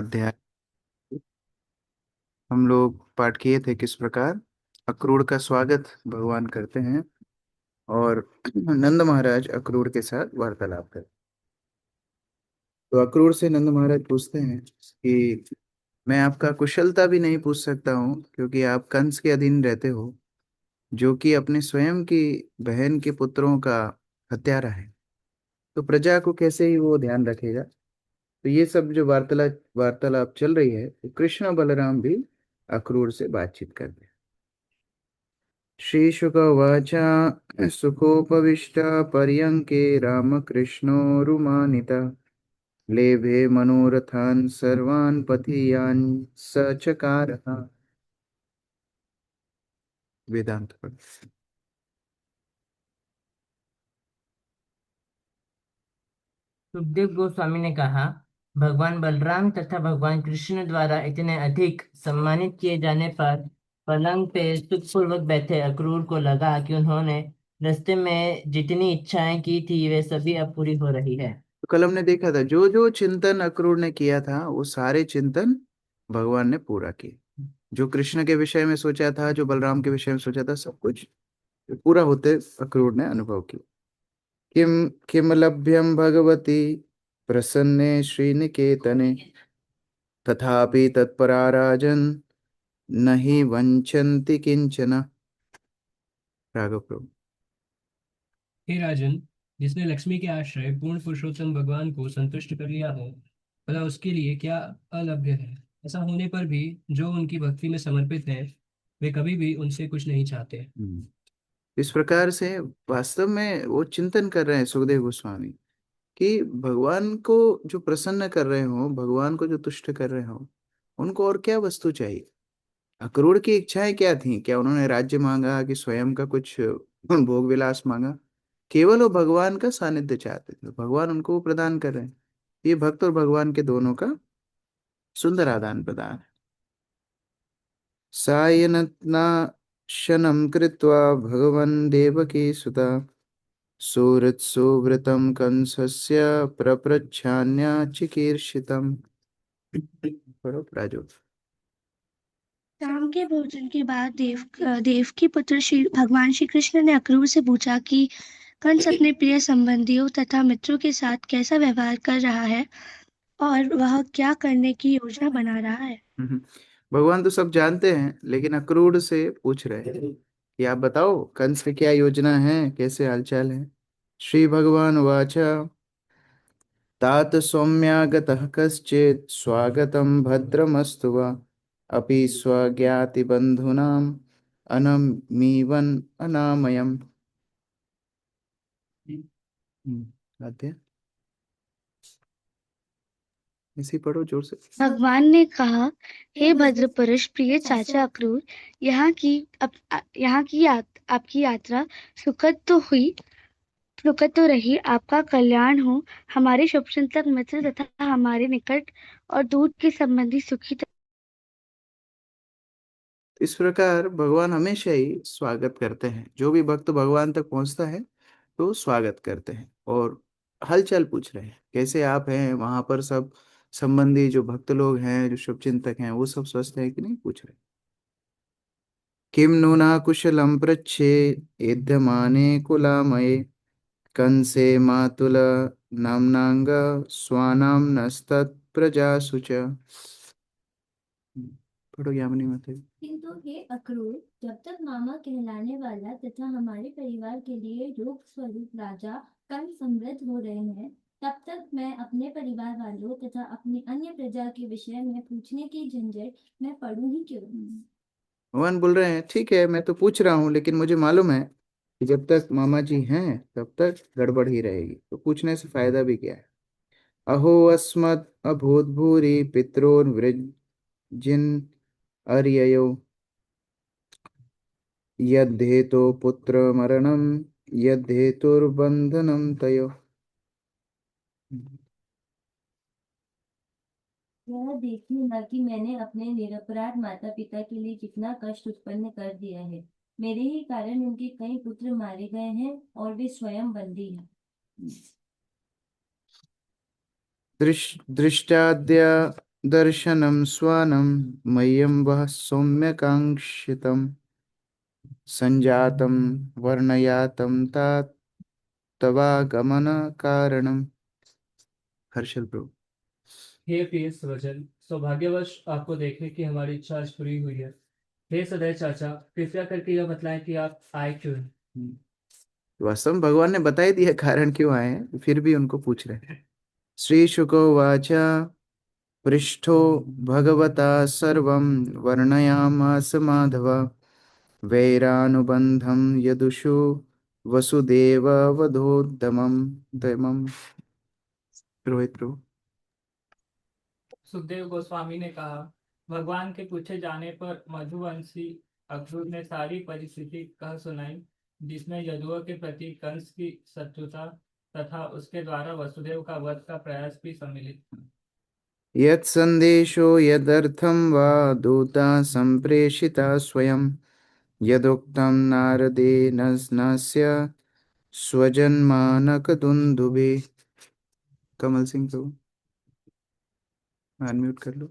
अध्याय हम लोग पाठ किए थे किस प्रकार अक्रूर का स्वागत भगवान करते हैं और नंद महाराज अक्रूर के साथ वार्तालाप करते हैं। तो अक्रूर से नंद महाराज पूछते हैं कि मैं आपका कुशलता भी नहीं पूछ सकता हूँ क्योंकि आप कंस के अधीन रहते हो, जो कि अपने स्वयं की बहन के पुत्रों का हत्यारा है। तो प्रजा को कैसे ही वो ध्यान रखेगा। तो ये सब जो वार्तालाप वार्तालाप चल रही है, तो कृष्ण बलराम भी अक्रूर से बातचीत करते हैं। श्रीशुकवाच सुखोपविष्ट पर्यङ्के रामकृष्णोरुमानिता लेभे मनोरथान् सर्वान् पथियान् स चकारः। वेदांत पढ़। सुखदेव गोस्वामी ने कहा, भगवान बलराम तथा भगवान कृष्ण द्वारा इतने अधिक सम्मानित किए जाने पर पलंग पे सुखपूर्वक बैठे अक्रूर को लगा कि उन्होंने रास्ते में जितनी इच्छाएं की थी वे सभी अब पूरी हो रही है। तो कल हमने देखा था जो जो चिंतन अक्रूर ने किया था वो सारे चिंतन भगवान ने पूरा किए। जो कृष्ण के विषय में सोचा था, जो बलराम के विषय में सोचा था, सब कुछ पूरा होते अक्रूर ने अनुभव किया। किम किम लभ्यम भगवती प्रसन्ने श्रीनिकेतने तथापि तत्परा राजन् न हि वञ्चन्ति किंचन। राघव प्रभु। हे राजन, जिसने लक्ष्मी के आश्रय पूर्ण पुरुषोत्तम भगवान को संतुष्ट कर लिया हो, भला उसके लिए क्या अलभ्य है। ऐसा होने पर भी जो उनकी भक्ति में समर्पित है, वे कभी भी उनसे कुछ नहीं चाहते। इस प्रकार से वास्तव में वो चिंतन कर रहे हैं सुखदेव गोस्वामी कि भगवान को जो प्रसन्न कर रहे हो, भगवान को जो तुष्ट कर रहे हो, उनको और क्या वस्तु चाहिए। अक्रूर की इच्छाएं क्या थी? क्या उन्होंने राज्य मांगा कि स्वयं का कुछ भोग विलास मांगा? केवल वो भगवान का सानिध्य चाहते थे, भगवान उनको वो प्रदान कर रहे हैं। ये भक्त और भगवान के दोनों का सुंदर आदान प्रदान है। सायननाशनं कृत्वा भगवन् देवकी सुता सुहृत्सुवृतं कंसस्य प्रपृच्छान्याचिकीर्षितम्। पढ़ो राजू। शाम के भोजन के बाद देव की पुत्र श्री भगवान श्री कृष्ण ने अक्रूर से पूछा कि कंस अपने प्रिय संबंधियों तथा मित्रों के साथ कैसा व्यवहार कर रहा है और वह क्या करने की योजना बना रहा है। हम्म। भगवान तो सब जानते हैं, लेकिन अक्रूर से पूछ रहे हैं कि आप बताओ कंस की क्या योजना है, कैसे हालचाल है। श्री भगवान वाचा तात सौम्यागतः कश्चित् स्वागतं भद्रमस्तु वा अपि स्वज्ञातिबन्धूनाम् अनमीवन् अनामयम्। आते इसी पढ़ो जोर से। भगवान ने कहा, हे भद्र पुरुष प्रिय चाचा अक्रूर, यहाँ की आपकी यात्रा सुखद तो हुई, सुखद तो रही, आपका कल्याण हो। हमारे शुभचिंतक मित्र तथा हमारे निकट और दूर के संबंधी सुखी। इस प्रकार भगवान हमेशा ही स्वागत करते हैं। जो भी भक्त भगवान तक पहुंचता है तो स्वागत करते हैं और हालचाल पूछ रहे हैं कैसे आप हैं। वहां पर सब संबंधी जो भक्त लोग हैं, जो शुभचिंतक हैं, वो सब स्वस्थ है कि नहीं, पूछ रहे हैं। किम नूना कुशलम पृच्छे एध्यमाने कुलामये कंसे मातुल नामनांग स्वानाम नस्तत् प्रजासु च। पढ़ो यामिनी माता। किंतु हे अक्रूर, जब तक मामा कहलाने वाला तथा हमारे परिवार के लिए योग स्वरूप राजा कंस समृद्ध हो रहे हैं, तब तक मैं अपने परिवार वालों तथा अपनी अन्य प्रजा के विषय में पूछने की झंझट में पड़ूं ही क्यों। भगवान बोल रहे हैं ठीक है, मैं तो पूछ रहा हूँ, लेकिन मुझे मालूम है कि जब तक मामा जी हैं तब तक गड़बड़ ही रहेगी, तो पूछने से फायदा भी क्या है। अहो अस्मत् अभूत भूरि पितरोर्वृजिन अर्ययो यद्धेतो पुत्र मरणम यद्धेतुर्बंधनम तयो। यह देखूंगा कि मैंने अपने निरपराध माता पिता के लिए कितना कष्ट उत्पन्न कर दिया है। मेरे ही कारण उनके कई पुत्र मारे गए हैं और वे स्वयं बंदी हैं। दृष्टाद्य दर्शनं स्वानं मह्यं वः सौम्यकाङ्क्षितं संजातं वर्णयातं तात तवागमनकारणम्। हर्षल प्रभु। हे प्रिय स्वजन, सौभाग्यवश आपको देखने की हमारी इच्छा आज पूरी हुई है। हे सदैव चाचा, कृपया करके यह बतलाएं कि आप आए क्यों हैं। वास्तव में भगवान ने बता ही दिया कारण क्यों आए हैं, फिर भी उनको पूछ रहे हैं। श्री शुकोवाच पृष्ठो भगवता सर्वं वर्णयामास माधव वैरानुबंधं यदुषु वसुदेववधोद्यमं दमम्। रोहित प्रभु। सुखदेव गोस्वामी ने कहा, भगवान के पूछे जाने पर मधुवंशी अक्रूर ने सारी परिस्थिति कह सुनाई, जिसमें यदुओं के प्रति कंस की शत्रुता तथा उसके द्वारा वसुदेव का वध का प्रयास भी सम्मिलित था। यत् संदेशो यदर्थं वा दूता संप्रेषिता स्वयं यदुक्तं नारदेन नस्य स्वजन्मानकदुन्दुभे। कमल सिंह प्रभु अनम्यूट कर लो।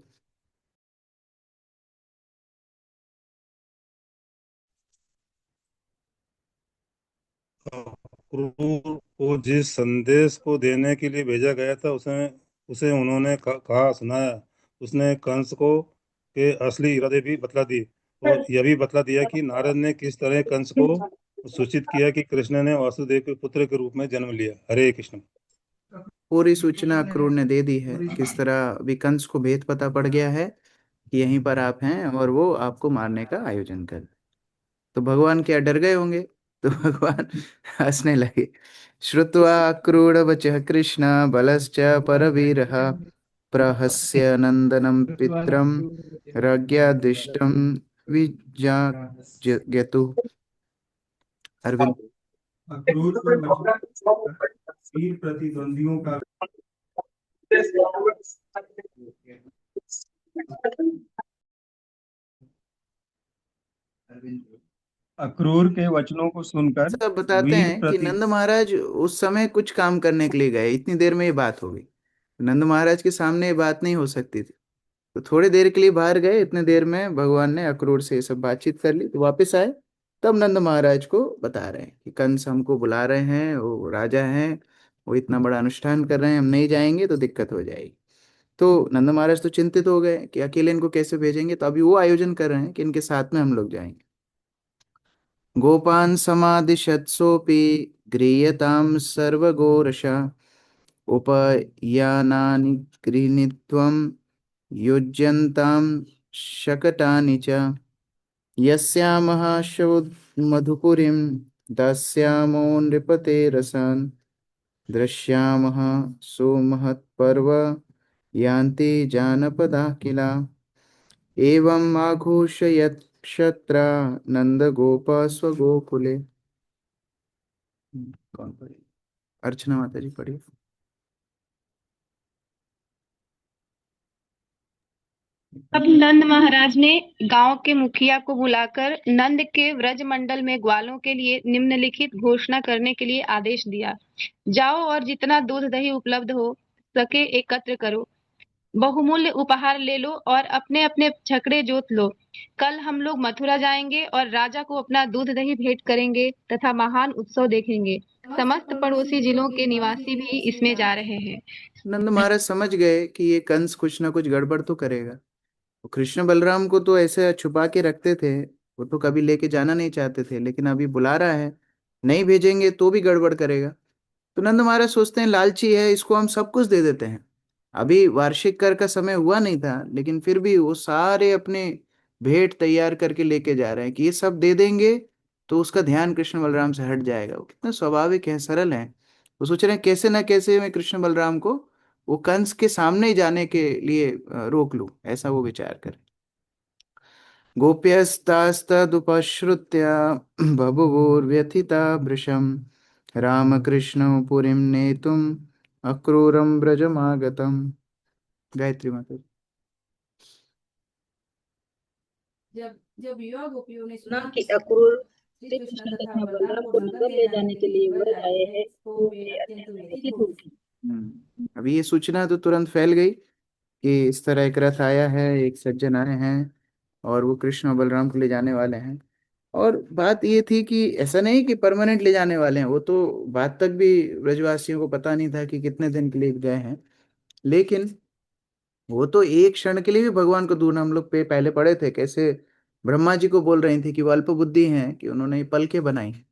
क्रूर को जिस संदेश को देने के लिए भेजा गया था उसे उसे उन्होंने कहा सुनाया। उसने कंस को के असली इरादे भी बतला दी और यह भी बतला दिया कि नारद ने किस तरह कंस को सूचित किया कि कृष्ण ने वासुदेव के पुत्र के रूप में जन्म लिया। हरे कृष्ण। पूरी सूचना क्रूर ने दे दी है, किस तरह अभी कंस को भेद पता पड़ गया है कि यहीं पर आप हैं और वो आपको मारने का आयोजन कर। तो भगवान क्या डर गए होंगे, तो भगवान हंसने लगे। श्रुत्वा क्रूरवचः कृष्ण बलश्च परवीरः प्रहस्य नंदनं पित्रं राज्ञादिष्टं विजाग्यतु। अरविंद। अक्रूर के वचन वीर प्रतिद्वंदियों का अक्रूर के वचनों को सुनकर सब बताते वीर हैं कि प्रति नंद महाराज उस समय कुछ काम करने के लिए गए, इतनी देर में ये बात हो गई। नंद महाराज के सामने ये बात नहीं हो सकती थी, तो थोड़ी देर के लिए बाहर गए, इतने देर में भगवान ने अक्रूर से ये सब बातचीत कर ली, तो वापस आए। तब नंद महाराज को बता रहे हैं कि कंस हमको बुला रहे हैं, वो राजा हैं, वो इतना बड़ा अनुष्ठान कर रहे हैं, हम नहीं जाएंगे तो दिक्कत हो जाएगी। तो नंद महाराज तो चिंतित हो गए कि अकेले इनको कैसे भेजेंगे, तो अभी वो आयोजन कर रहे हैं कि इनके साथ में हम लोग जाएंगे। गोपान् समादिशत्सोऽपि गृह्यतां सर्वगोरशा उपयानानि गृहीत्वं युज्यन्तां शकटानि च यस्यामः मधुपुरीं दास्यामो नृपते रसान् दृश्यामः सुमहत्पर्व यान्ति जानपदाः किला एवम् आघोषयत् क्षत्रा नंदगोप स्वगोकुले। कौन पढ़े? अर्चना माता जी पढ़िए। अब नंद महाराज ने गांव के मुखिया को बुलाकर नंद के व्रज मंडल में ग्वालों के लिए निम्नलिखित घोषणा करने के लिए आदेश दिया। जाओ और जितना दूध दही उपलब्ध हो सके एकत्र करो, बहुमूल्य उपहार ले लो और अपने अपने छकड़े जोत लो। कल हम लोग मथुरा जाएंगे और राजा को अपना दूध दही भेंट करेंगे तथा महान उत्सव देखेंगे। समस्त पड़ोसी जिलों के निवासी भी इसमें जा रहे हैं। नंद महाराज समझ गए कि ये कंस कुछ ना कुछ गड़बड़ तो करेगा। वो कृष्ण बलराम को तो ऐसे छुपा के रखते थे, वो तो कभी लेके जाना नहीं चाहते थे, लेकिन अभी बुला रहा है, नहीं भेजेंगे तो भी गड़बड़ करेगा। तो नंद महाराज सोचते हैं लालची है, इसको हम सब कुछ दे देते हैं। अभी वार्षिक कर का समय हुआ नहीं था, लेकिन फिर भी वो सारे अपने भेंट तैयार करके लेके जा रहे हैं कि ये सब दे देंगे तो उसका ध्यान कृष्ण बलराम से हट जाएगा। वो कितना स्वाभाविक है, सरल है। वो सोच रहे हैं कैसे ना कैसे मैं कृष्ण बलराम को वो कंस के सामने ही जाने के लिए रोक लूं, ऐसा वो विचार करें। गोप्यस्तास्तदुपश्रुत्य बभुवुर्व्यथिता भृशं रामकृष्णौ पुरीं नेतुम् अक्रूरं व्रजमागतम्। गायत्री माता जी। जब जब युवा गोपियों ने सुना सुना कि कि अक्रूर श्री श्री कृष्ण कृष्ण तथा तथा बलराम बलराम को को नगर नगर ले ले जाने जाने के के लिए लिए व्रज व्रज आए आए हैं, हैं तो तो वे वे अत्यंत अत्यंत व्यथित व्यथित हो हो उठे। उठे। अभी ये सूचना तो तुरंत फैल गई कि इस तरह एक रथ आया है, एक सज्जन आए हैं और वो कृष्ण और बलराम को ले जाने वाले हैं। और बात ये थी कि ऐसा नहीं कि परमानेंट ले जाने वाले हैं, वो तो बात तक भी ब्रजवासियों को पता नहीं था कि कितने दिन के लिए गए हैं। लेकिन वो तो एक क्षण के लिए भी भगवान को दूर, हम लोग पे पहले पढ़े थे कैसे ब्रह्मा जी को बोल रही थी कि वो अल्प बुद्धि हैं, कि उन्होंने पलकें बनाई हैं,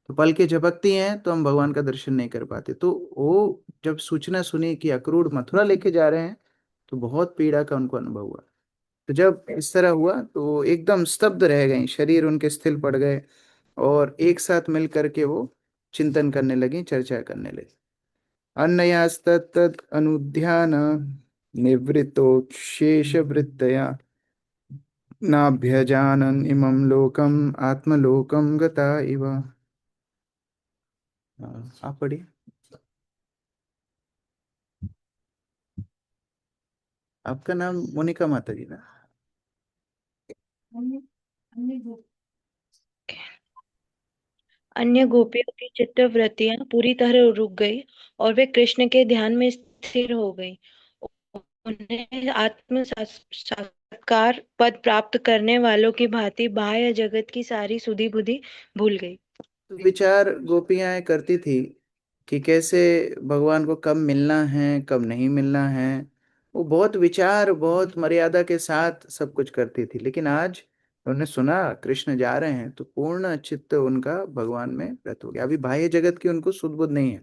तो पलकें झपकती हैं तो हम भगवान का दर्शन नहीं कर पाते। तो वो जब सूचना सुनी कि अक्रूर मथुरा लेके जा रहे हैं, तो बहुत पीड़ा का उनको अनुभव हुआ। तो जब इस तरह हुआ तो वो एकदम स्तब्ध रह गई, शरीर उनके स्थिर पड़ गए, और एक साथ मिल करके वो चिंतन करने लगी, चर्चा करने लगी। अन्ययास्तत्तद् अनुध्यान निवृत्तो शेषवृत्तया नाभ्यजानन् इमं लोकम आत्मलोकम गता इव। आप पढ़िए। आपका नाम मोनिका माता जी ना? अन्य गोपियों की चित्तवृत्तियां पूरी तरह रुक गई और वे कृष्ण के ध्यान में स्थिर हो गईं। उन्हें आत्म साक्षात्कार पद प्राप्त करने वालों की भांति बाह्य जगत की सारी सुधि बुद्धि भूल गई। तो विचार गोपियां करती थी कि कैसे भगवान को कब मिलना है, कब नहीं मिलना है। वो बहुत विचार, बहुत मर्यादा के साथ सब कुछ करती थी। लेकिन आज उन्होंने सुना कृष्ण जा रहे हैं, तो पूर्ण चित्त उनका भगवान में रत हो गया। अभी बाह्य जगत की उनको सुध बुध नहीं है।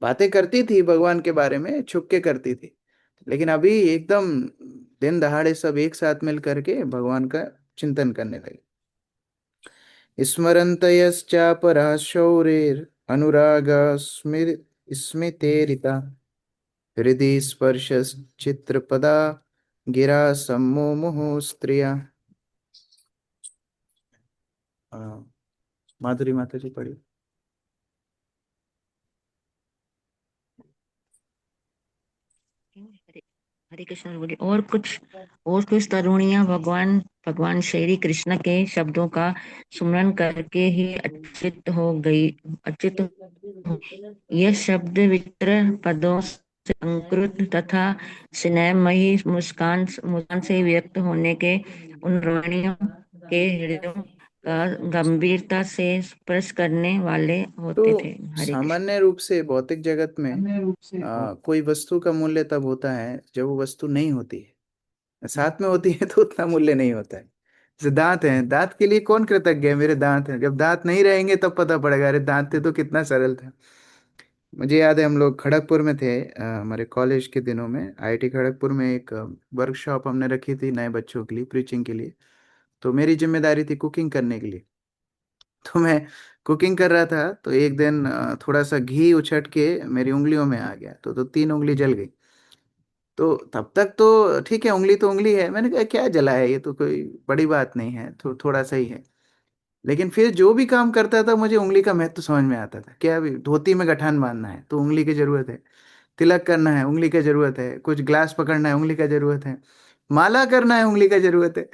बातें करती थी भगवान के बारे में, छुप के करती थी, लेकिन अभी एकदम दिन दहाड़े सब एक साथ मिल करके भगवान का चिंतन करने लगे। स्मरन्तयश्चापरः शौरेर् अनुराग स्मितेरिता हृदि स्पर्शश्चित्रपदा गिरा सम्मोमुः स्त्रिया। माधुरी माता जी पढ़ी। हरे हरे कृष्ण बोले। और कुछ तरुणियां भगवान भगवान श्री कृष्ण के शब्दों का सुमरन करके ही अचित हो। यह शब्द विचित्र पदों से अंकुरित तथा स्नेहमयी मुस्कान मुस्कान से व्यक्त होने के उन रानियों के हृदयों का गंभीरता से स्पर्श करने वाले होते थे। तो हरे कृष्ण। सामान्य रूप से भौतिक जगत में कोई वस्तु का मूल्य तब होता है जब वो वस्तु नहीं होती है। साथ में होती है तो उतना मूल्य नहीं होता है। जैसे दांत हैं, दांत के लिए कौन कृतज्ञ है? मेरे दांत हैं। जब दांत नहीं रहेंगे तब पता पड़ेगा, अरे दांत थे तो कितना सरल था। मुझे याद है हम लोग खड़गपुर में थे, हमारे कॉलेज के दिनों में आईआईटी खड़गपुर में एक वर्कशॉप हमने रखी थी नए बच्चों के लिए, प्रीचिंग के लिए। तो मेरी जिम्मेदारी थी कुकिंग करने के लिए। तो मैं कुकिंग कर रहा था, तो एक दिन थोड़ा सा घी उछट के मेरी उंगलियों में आ गया, तो 3 उंगली जल गई। तो तब तक तो ठीक है, उंगली तो उंगली है, मैंने कहा क्या जला है, ये तो कोई बड़ी बात नहीं है, थोड़ा सा ही है। लेकिन फिर जो भी काम करता था मुझे उंगली का महत्व समझ में आता था। क्या अभी धोती में गठान बांधना है तो उंगली की जरूरत है, तिलक करना है उंगली का जरूरत है, कुछ ग्लास पकड़ना है उंगली का जरूरत है, माला करना है उंगली का जरूरत है।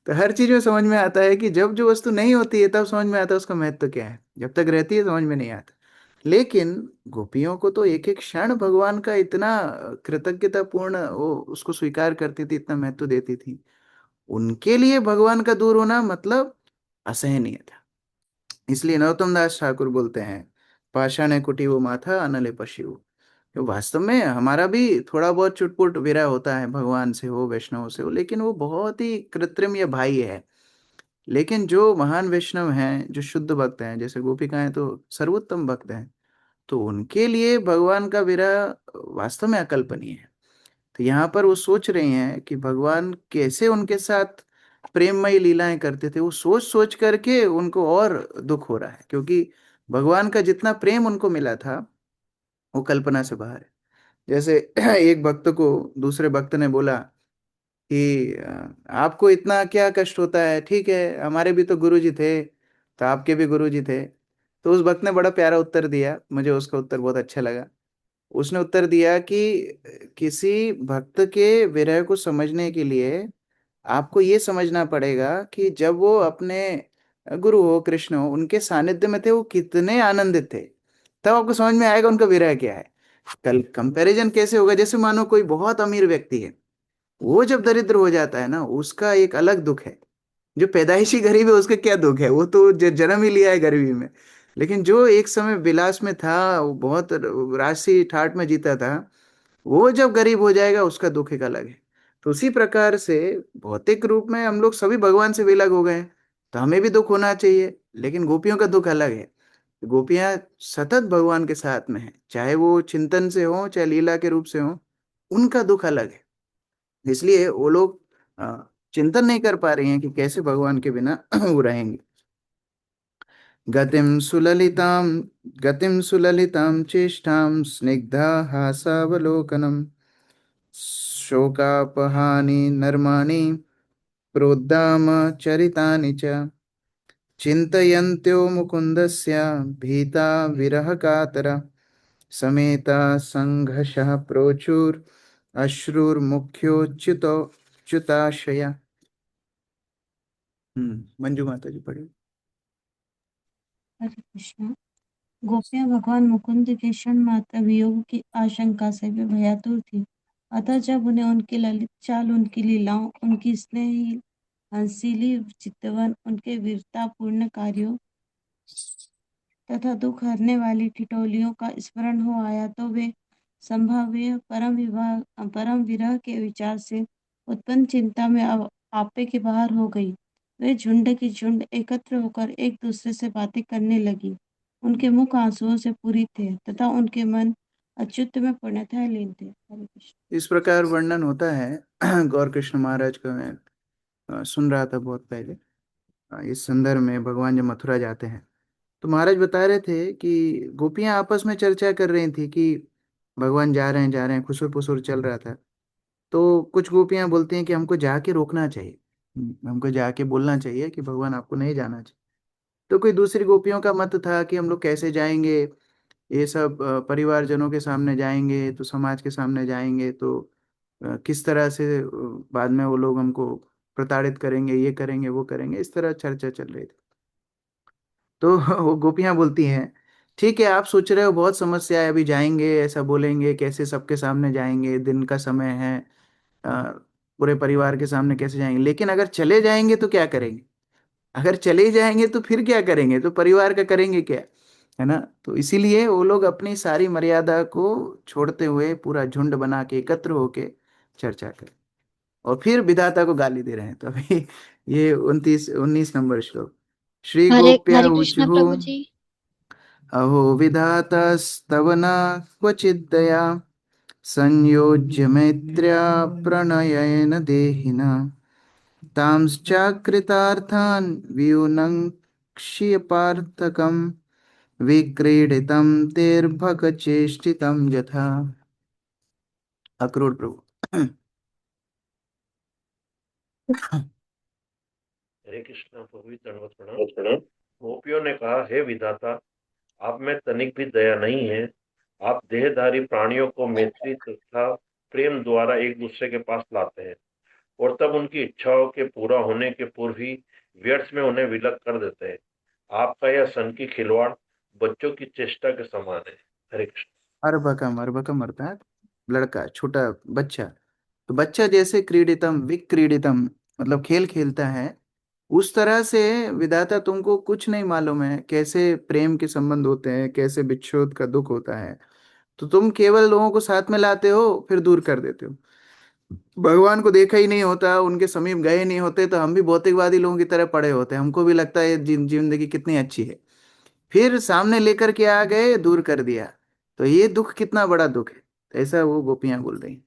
तो हर चीज में समझ में आता है कि जब जो वस्तु नहीं होती है तब समझ में आता है उसका महत्व क्या है, जब तक रहती है समझ में नहीं आता। लेकिन गोपियों को तो एक एक क्षण भगवान का इतना कृतज्ञता पूर्ण वो उसको स्वीकार करती थी, इतना महत्व देती थी। उनके लिए भगवान का दूर होना मतलब असहनीय था। इसलिए नरोत्तम दास ठाकुर बोलते हैं, पाषाण कुटी वो माथा अनले पशिव। तो वास्तव में हमारा भी थोड़ा बहुत चुटपुट विरह होता है, भगवान से हो, वैष्णव से हो, लेकिन वो बहुत ही कृत्रिम या भाई है। लेकिन जो महान वैष्णव हैं, जो शुद्ध भक्त हैं, जैसे गोपिकाएं तो सर्वोत्तम भक्त हैं, तो उनके लिए भगवान का विरह वास्तव में अकल्पनीय है। तो यहाँ पर वो सोच रहे हैं कि भगवान कैसे उनके साथ प्रेममयी लीलाएं करते थे। वो सोच सोच करके उनको और दुख हो रहा है, क्योंकि भगवान का जितना प्रेम उनको मिला था वो कल्पना से बाहर है। जैसे एक भक्त को दूसरे भक्त ने बोला कि आपको इतना क्या कष्ट होता है, ठीक है हमारे भी तो गुरु जी थे, तो आपके भी गुरु जी थे। तो उस भक्त ने बड़ा प्यारा उत्तर दिया, मुझे उसका उत्तर बहुत अच्छा लगा। उसने उत्तर दिया कि किसी भक्त के विरह को समझने के लिए आपको ये समझना पड़ेगा कि जब वो अपने गुरु हो, कृष्ण हो, उनके सानिध्य में थे, वो कितने आनंदित थे, तब आपको समझ में आएगा उनका विरह क्या है। कल कंपैरिजन कैसे होगा? जैसे मानो कोई बहुत अमीर व्यक्ति है, वो जब दरिद्र हो जाता है ना, उसका एक अलग दुख है। जो पैदाइशी गरीब है उसका क्या दुख है, वो तो जन्म ही लिया है गरीबी में। लेकिन जो एक समय विलास में था, वो बहुत राशि ठाट में जीता था, वो जब गरीब हो जाएगा उसका दुख एक अलग है। तो उसी प्रकार से भौतिक रूप में हम लोग सभी भगवान से विलग हो गए हैं, तो हमें भी दुख होना चाहिए। लेकिन गोपियों का दुख अलग है। गोपियां सतत भगवान के साथ में है, चाहे वो चिंतन से हो चाहे लीला के रूप से हो, उनका दुख अलग है। इसलिए वो लोग चिंतन नहीं कर पा रही हैं कि कैसे भगवान के बिना वो रहेंगे। गतिम सुललिताम गतिम सुललिताम चेष्टाम स्निग्धा हासावलोकनम शोकापहानि नर्माणि प्रोद्दाम चरितानि च चिन्तयन्त्यो मुकुन्दस्य भीता विरहकातरा समेता संघर्षः प्रोचुर अश्रुर्मुख्योच्युतो च्युताशया। मंजू माता जी पढ़े। हरे कृष्णा। गोपियां भगवान मुकुंद के क्षण मात्र वियोग की आशंका से भी भयातुर थी। अतः जब उन्हें उनकी ललित चाल, उनकी लीलाओं, उनकी स्नेही हंसीली चितवन, उनके वीरतापूर्ण कार्यों तथा दुख हरने वाली ठिठोलियों का स्मरण हो आया, तो वे संभाव्य परम विरह के विचार से उत्पन्न चिंता में आपे के बाहर हो गई। वे झुंड की झुंड एकत्र होकर एक दूसरे से बातें करने लगी। उनके मुख आंसुओं से पूरी थे तथा उनके मन अच्युत में पूर्णतः लीन थे। हरे कृष्ण। इस प्रकार वर्णन होता है गौर कृष्ण महाराज का। मैं सुन रहा था बहुत पहले। इस संदर्भ में भगवान जब मथुरा जाते हैं, तो महाराज बता रहे थे कि गोपियां आपस में चर्चा कर रही थी कि भगवान जा रहे हैं, खुसुर पुसुर चल रहा था। तो कुछ गोपियां बोलती हैं कि हमको जाके रोकना चाहिए, हमको जाके बोलना चाहिए कि भगवान आपको नहीं जाना चाहिए। तो कोई दूसरी गोपियों का मत था कि हम लोग कैसे जाएंगे, ये सब परिवारजनों के सामने जाएंगे तो समाज के सामने जाएंगे तो किस तरह से बाद में वो लोग हमको प्रताड़ित करेंगे, ये करेंगे वो करेंगे, इस तरह चर्चा चल रही थी। तो वो गोपियां बोलती हैं, ठीक है आप सोच रहे हो बहुत समस्या है, अभी जाएंगे ऐसा बोलेंगे, कैसे सबके सामने जाएंगे, दिन का समय है, अ, पूरे परिवार के सामने कैसे जाएंगे, लेकिन अगर चले जाएंगे तो क्या करेंगे, अगर चले ही जाएंगे तो फिर क्या करेंगे, तो परिवार का करेंगे क्या, है ना। तो इसीलिए वो लोग अपनी सारी मर्यादा को छोड़ते हुए पूरा झुंड बना के एकत्र होके चर्चा करें और फिर विधाता को गाली दे रहे हैं। तो अभी ये 19 नंबर श्लोक। श्री हरे गोप्या हरे कृष्ण ऊचुः प्रभु जी। अहो विधातस्तव न क्वचिद्दया संयोज्य मैत्र्या प्रणयेन देहिना तांश्चाकृतार्थान् व्यूनङ्क्ष्यपार्थकं विक्रीडितं तेर्भगचेष्टितं यथा। अक्रूर प्रभु। हरे कृष्ण प्रभु जी, दंडवत प्रणाम। गोपियों ने कहा, हे विधाता, आप में तनिक भी दया नहीं है। आप देहधारी प्राणियों को मैत्री तथा प्रेम द्वारा एक दूसरे के पास लाते हैं और तब उनकी इच्छाओं के पूरा होने के पूर्व ही व्यर्थ में उन्हें विलग कर देते हैं। आपका यह सन की खिलवाड़ बच्चों की चेष्टा के समान है। हरे कृष्ण। अर्भकम अर्थात लड़का, छोटा बच्चा। तो बच्चा जैसे क्रीडितम विक्रीडितम मतलब खेल खेलता है, उस तरह से विधाता तुमको कुछ नहीं मालूम है कैसे प्रेम के संबंध होते हैं, कैसे विच्छोद का दुख होता है। तो तुम केवल लोगों को साथ में लाते हो फिर दूर कर देते हो। भगवान को देखा ही नहीं होता, उनके समीप गए नहीं होते, तो हम भी भौतिकवादी लोगों की तरह पड़े होते हैं। हमको भी लगता है जिंदगी कितनी अच्छी है, फिर सामने लेकर के आ गए दूर कर दिया, तो ये दुख कितना बड़ा दुख है। ऐसा वो गोपियां बोल रही हैं।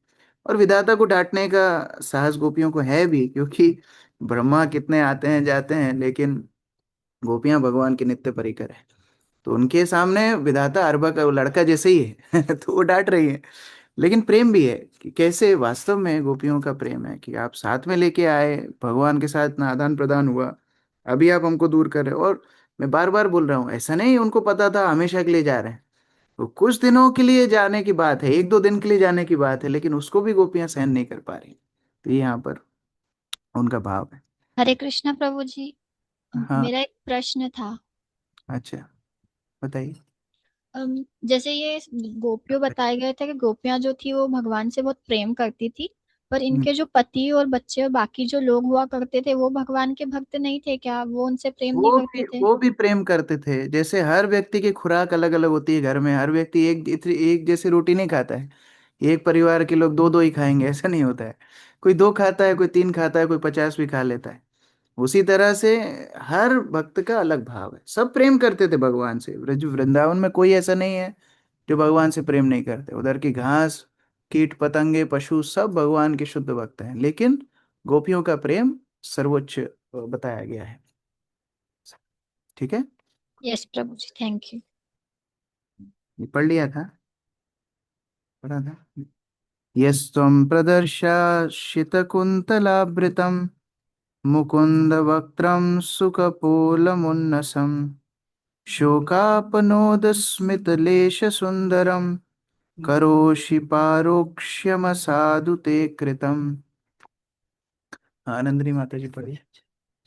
और विधाता को डांटने का साहस गोपियों को है भी, क्योंकि ब्रह्मा कितने आते हैं जाते हैं, लेकिन गोपियां भगवान के नित्य परिकर है। तो उनके सामने विधाता अरबा का वो लड़का जैसे ही है तो वो डांट रही है। लेकिन प्रेम भी है कि कैसे वास्तव में गोपियों का प्रेम है कि आप साथ में लेके आए, भगवान के साथ ना आदान प्रदान हुआ, अभी आप हमको दूर कर रहे हो। और मैं बार बार बोल रहा हूँ, ऐसा नहीं उनको पता था हमेशा के लिए जा रहे हैं, वो कुछ दिनों के लिए जाने की बात है, 1-2 दिन के लिए जाने की बात है, लेकिन उसको भी गोपियां सहन नहीं कर पा रही। तो ये यहाँ पर उनका भाव है। हरे कृष्ण प्रभु जी। हाँ। मेरा एक प्रश्न था। अच्छा, बताइए। जैसे ये गोपियों बताए गए थे कि गोपियां जो थी वो भगवान से बहुत प्रेम करती थी, पर इनके जो पति और बच्चे और बाकी जो लोग हुआ करते थे वो भगवान के भक्त नहीं थे क्या? वो उनसे प्रेम नहीं करते थे? वो भी प्रेम करते थे। जैसे हर व्यक्ति की खुराक अलग अलग होती है, घर में हर व्यक्ति एक जैसी रोटी नहीं खाता है। एक परिवार के लोग दो दो ही खाएंगे, ऐसा नहीं होता है। कोई दो खाता है, कोई तीन खाता है, कोई 50 भी खा लेता है। उसी तरह से हर भक्त का अलग भाव है। सब प्रेम करते थे भगवान से। ब्रज वृंदावन में कोई ऐसा नहीं है जो भगवान से प्रेम नहीं करते। उधर की घास, कीट पतंगे, पशु सब भगवान के शुद्ध भक्त हैं, लेकिन गोपियों का प्रेम सर्वोच्च बताया गया है। ठीक है, yes Prabhu ji, thank you. ये पढ़ लिया था, पढ़ा था। यस्त्वं प्रदर्शाशितकुन्तलावृतं मुकुन्दवक्त्रं सुकपोलमुन्नसं शोकापनोदस्मितलेशसुन्दरं करोषि पारोक्ष्यमसाधु ते कृतम्। आनंदनी माता जी पढ़िए,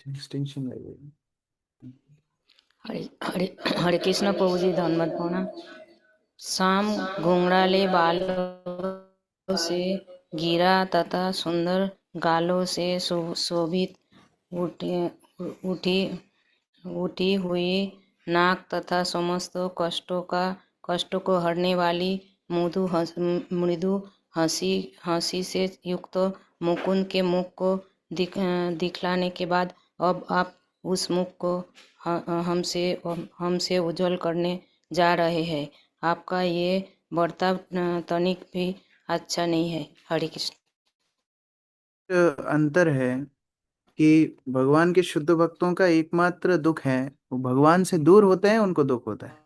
एक्सटेंशन लगेगी। हरे हरे हरे कृष्ण प्रभु जी, धन्यवाद प्रणाम। शाम घुंघराले बालों से घिरा तथा सुंदर गालों से शोभित उठी उठी उठी हुई नाक तथा समस्त कष्टों को हरने वाली मृदु हंसी से युक्त मुकुंद के मुख को दिखलाने के बाद अब आप उस मुख को हमसे उज्जवल करने जा रहे हैं। आपका ये बर्ताव तनिक भी अच्छा नहीं है। हरे कृष्ण। अंतर है कि भगवान के शुद्ध भक्तों का एकमात्र दुख है, वो भगवान से दूर होते हैं, उनको दुख होता है।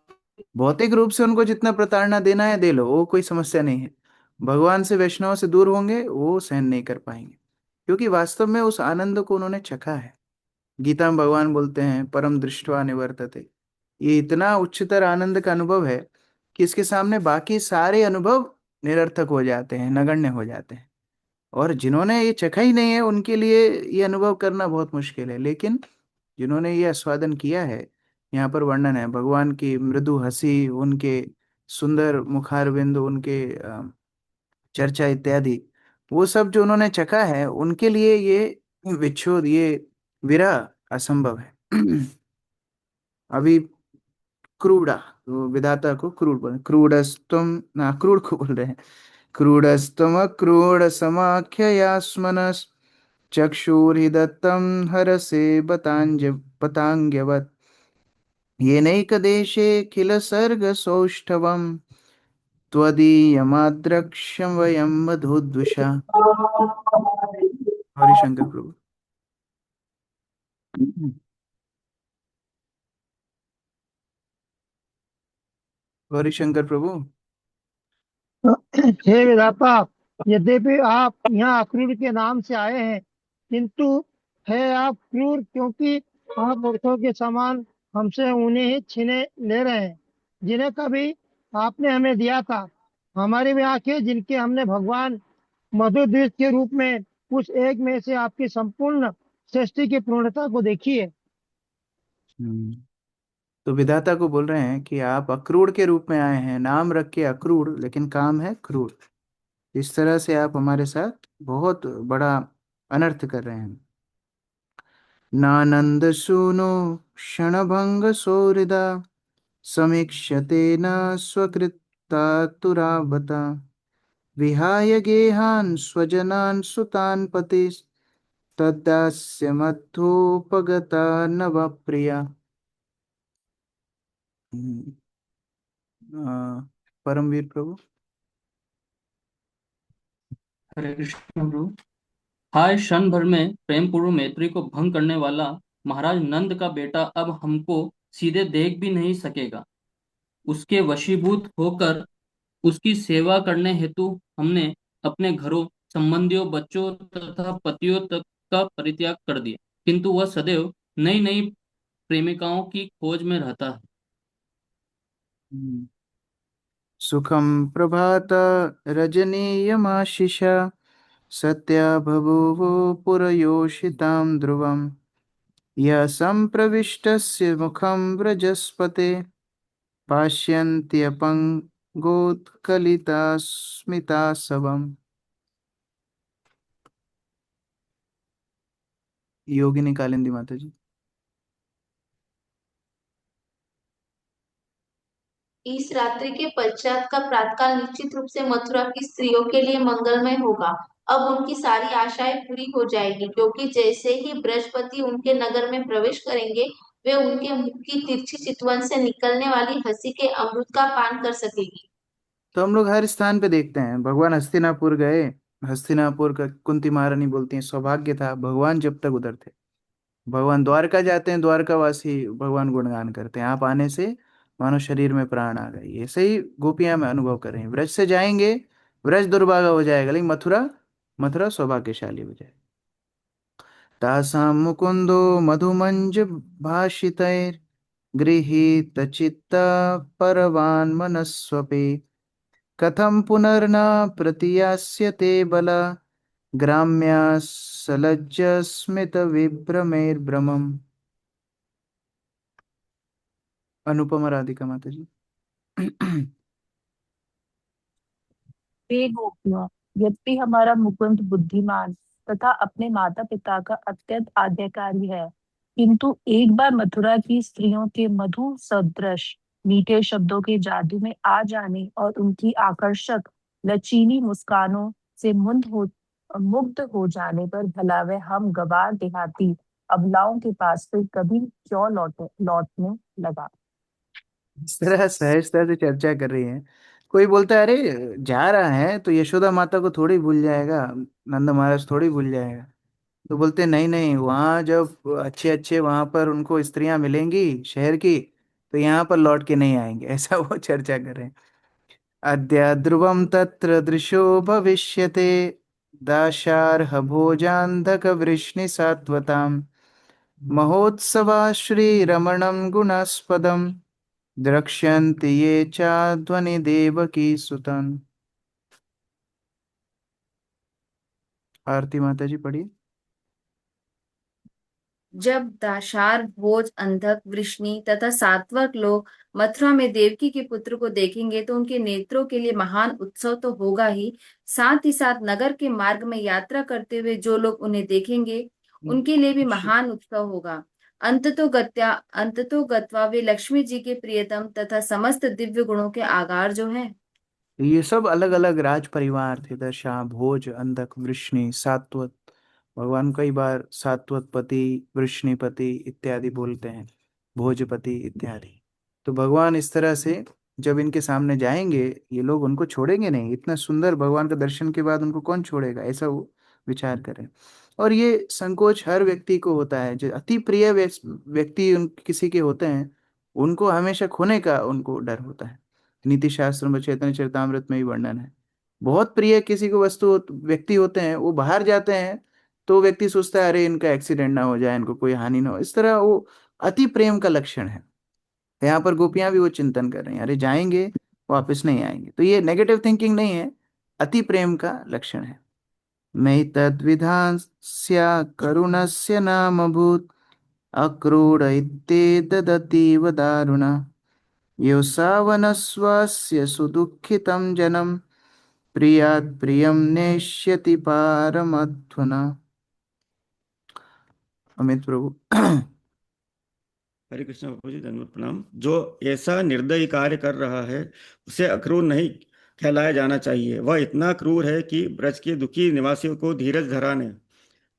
भौतिक रूप से उनको जितना प्रताड़ना देना है दे लो, वो कोई समस्या नहीं है। भगवान से, वैष्णव से दूर होंगे, वो सहन नहीं कर पाएंगे, क्योंकि वास्तव में उस आनंद को उन्होंने चखा है। गीता में भगवान बोलते हैं परम दृष्ट्वा निवर्तते। ये इतना उच्चतर आनंद का अनुभव है कि इसके सामने बाकी सारे अनुभव निरर्थक हो जाते हैं, नगण्य हो जाते हैं। और जिन्होंने ये चखा ही नहीं है उनके लिए ये अनुभव करना बहुत मुश्किल है, लेकिन जिन्होंने ये आस्वादन किया है, यहाँ पर वर्णन है भगवान की मृदु हंसी, उनके सुंदर मुखारविंद, उनके चर्चा इत्यादि, वो सब जो उन्होंने चखा है, उनके लिए ये विच्छोद, ये विरह असंभव है। अभी क्रूड़ा, तो विधाता को क्रूड बोल, क्रूडस्तम ना, क्रूड को बोल रहे हैं। क्रूडस्तम क्रूड समाख्ययास्मनस चक्षुर्हिदत्तं हरसे पतांग्यवत् येनैकदेशे किल सर्ग सौष्ठवम् त्वदीयमाद्रक्ष्यं वयं मधुद्विषा। हरिशंकर प्रभु। हरिशंकर प्रभु। हे विधाता, यद्यपि आप यहाँ अक्रूर के नाम से आए हैं, किंतु है आप क्रूर, क्योंकि आप मूर्खों के समान हमसे उन्हें ही छीने ले रहे हैं जिन्हें कभी आपने हमें दिया था। हमारी भी आंखें, जिनके हमने भगवान मधुद्विष के रूप में उस एक में से आपकी संपूर्ण सृष्टि की पूर्णता को देखी है। तो विधाता को बोल रहे हैं कि आप अक्रूर के रूप में आए हैं, नाम रख के अक्रूर, लेकिन काम है क्रूर। इस तरह से आप हमारे साथ बहुत बड़ा अनर्थ कर रहे हैं। नानंद सुनो क्षणभंग सौहृदा समीक्षते न स्वकृतातुरावता विहाय गेहान् स्वजनान् सुतान् पतिस् तद्दास्य मध्योपगता नवप्रिया। परमवीर प्रभु। हरे कृष्ण प्रभु। हाय, क्षण भर में प्रेम पूर्व मैत्री को भंग करने वाला महाराज नंद का बेटा अब हमको सीधे देख भी नहीं सकेगा। उसके वशीभूत होकर उसकी सेवा करने हेतु हमने अपने घरों, संबंधियों, बच्चों तथा पतियों तक का परित्याग कर दिया, किंतु वह सदैव नई नई प्रेमिकाओं की खोज में रहता है। सुखम प्रभात रजनीयमाशिषा सत्या बभूवो पुरयोषितां ध्रुवम् यः सम्प्रविष्टस्य मुखं व्रजस्पते पाश्यन्त्यपङ्गोत्कलिता स्मितासवम्। योगिनी कालिंदी माता जी। इस रात्रि के पश्चात का प्रातःकाल निश्चित रूप से मथुरा की स्त्रियों के लिए मंगलमय होगा। अब उनकी सारी आशाएं पूरी हो जाएगी, क्योंकि जैसे ही बृहस्पति उनके नगर में प्रवेश करेंगे, वे उनके मुख की तिरछी चितवन से निकलने वाली हंसी के अमृत का पान कर सकेगी। तो हम लोग हर स्थान पे देखते हैं, भगवान हस्तिनापुर गए, हस्तिनापुर का कुंती महारानी बोलती हैं सौभाग्य था भगवान जब तक उधर थे। भगवान द्वारका जाते हैं, द्वारकावासी भगवान गुणगान करते हैं, आप आने से मानो शरीर में प्राण आ गए। ऐसे ही गोपियां में अनुभव कर रही हैं, व्रज से जाएंगे व्रज दुर्भागा हो जाएगा, लेकिन मथुरा मथुरा सौभाग्यशाली हो जाएगा। तासां मुकुंदो मधुमंज भाषितैर गृहीत चित्ता परवान मनस्वपि कथं पुनर्न प्रतीयास्यते बला ग्राम्या सलज्ज स्मित विभ्रमैर्भ्रमम्। अनुपमा राधिका माता जी। हे गोपियों, यद्यपि हमारा मुकुंद बुद्धिमान तथा अपने माता पिता का अत्यंत आज्ञाकारी है, किंतु एक बार मथुरा की स्त्रियों के मधु सदृश मीठे शब्दों के जादू में आ जाने और उनकी आकर्षक लचीली मुस्कानों से मुग्ध हो जाने पर भला वह हम गवार देहाती अबलाओं के पास फिर कभी क्यों लौटने लगा। इस तरह सहजता से चर्चा कर रही हैं। कोई बोलता है अरे जा रहा है तो यशोदा माता को थोड़ी भूल जाएगा, नंद महाराज थोड़ी भूल जाएगा। तो बोलते हैं, नहीं नहीं, वहाँ जब अच्छे अच्छे वहाँ पर उनको स्त्रियां मिलेंगी शहर की, तो यहाँ पर लौट के नहीं आएंगे, ऐसा वो चर्चा कर रहे हैं। अद्य ध्रुवं तत्र दृशो भविष्यते दाशार्ह भोजान्धक वृष्णि सात्वताम् महोत्सवा श्रीरमणं गुणास्पदम् द्रक्ष्यन्ति ये चाध्वनि देवकी सुतम्। आरती माता जी पढ़िए। जब दाशार भोज अंधक वृष्णि तथा सात्वक लोग मथुरा में देवकी के पुत्र को देखेंगे तो उनके नेत्रों के लिए महान उत्सव तो होगा ही, साथ ही साथ नगर के मार्ग में यात्रा करते हुए जो लोग उन्हें देखेंगे उनके लिए भी महान उत्सव होगा। अंततो गत्वा वे लक्ष्मी जी के प्रियतम तथा समस्त दिव्य गुणों के आगार जो हैं। ये सब अलग अलग राज परिवार थे, दशा भोज अंधक वृष्णि सात्वत। भगवान कई बार सात्वत पति वृष्णिपति इत्यादि बोलते हैं, भोजपति इत्यादि। तो भगवान इस तरह से जब इनके सामने जाएंगे, ये लोग उनको छोड़ेंगे नहीं। इतना सुंदर भगवान का दर्शन के बाद उनको कौन छोड़ेगा, ऐसा वो विचार करें। और ये संकोच हर व्यक्ति को होता है, जो अति प्रिय व्यक्ति उन किसी के होते हैं, उनको हमेशा खोने का उनको डर होता है। नीति शास्त्र में चैतन्य चरितामृत में भी वर्णन है। बहुत प्रिय किसी को व्यक्ति होते हैं, वो बाहर जाते हैं तो व्यक्ति सोचता है अरे इनका एक्सीडेंट ना हो जाए, इनको कोई हानि ना हो, इस तरह वो अति प्रेम का लक्षण है। यहाँ पर गोपियां भी वो चिंतन कर रही हैं, अरे जाएंगे वापस नहीं आएंगे। तो ये नेगेटिव थिंकिंग नहीं है, अति प्रेम का लक्षण है। मैं तद्विधास्या करुणस्य नाम भूत अक्रूर इत्येतदतीव दारुणा यो सावनस्वास्य सुदुःखितं जनम प्रियात् प्रियं नेष्यति पारमध्वना। अमित प्रभु। हरे कृष्ण बाबू जी, धन्यवाद प्रणाम। जो ऐसा निर्दयी कार्य कर रहा है उसे अक्रूर नहीं कहलाया जाना चाहिए। वह इतना क्रूर है कि ब्रज के दुखी निवासियों को धीरज धराने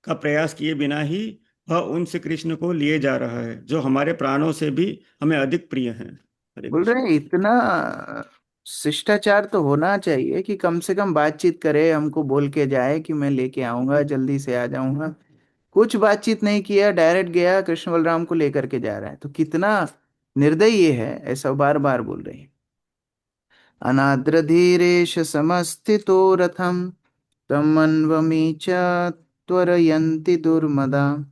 का प्रयास किए बिना ही वह उन श्री कृष्ण को लिए जा रहा है, जो हमारे प्राणों से भी हमें अधिक प्रिय हैं। हरे बोल रहे हैं इतना शिष्टाचार तो होना चाहिए कि कम से कम बातचीत करे, हमको बोल के जाए कि मैं लेके आऊंगा, जल्दी से आ जाऊंगा। कुछ बातचीत नहीं किया, डायरेक्ट गया, कृष्ण बलराम को लेकर के जा रहा है। तो कितना निर्दयी ये है, ऐसा बार बार बोल रहे हैं। अनाद्र धीरेश समस्थितो रथम तमन्वमी च त्वरयन्ति दुर्मदा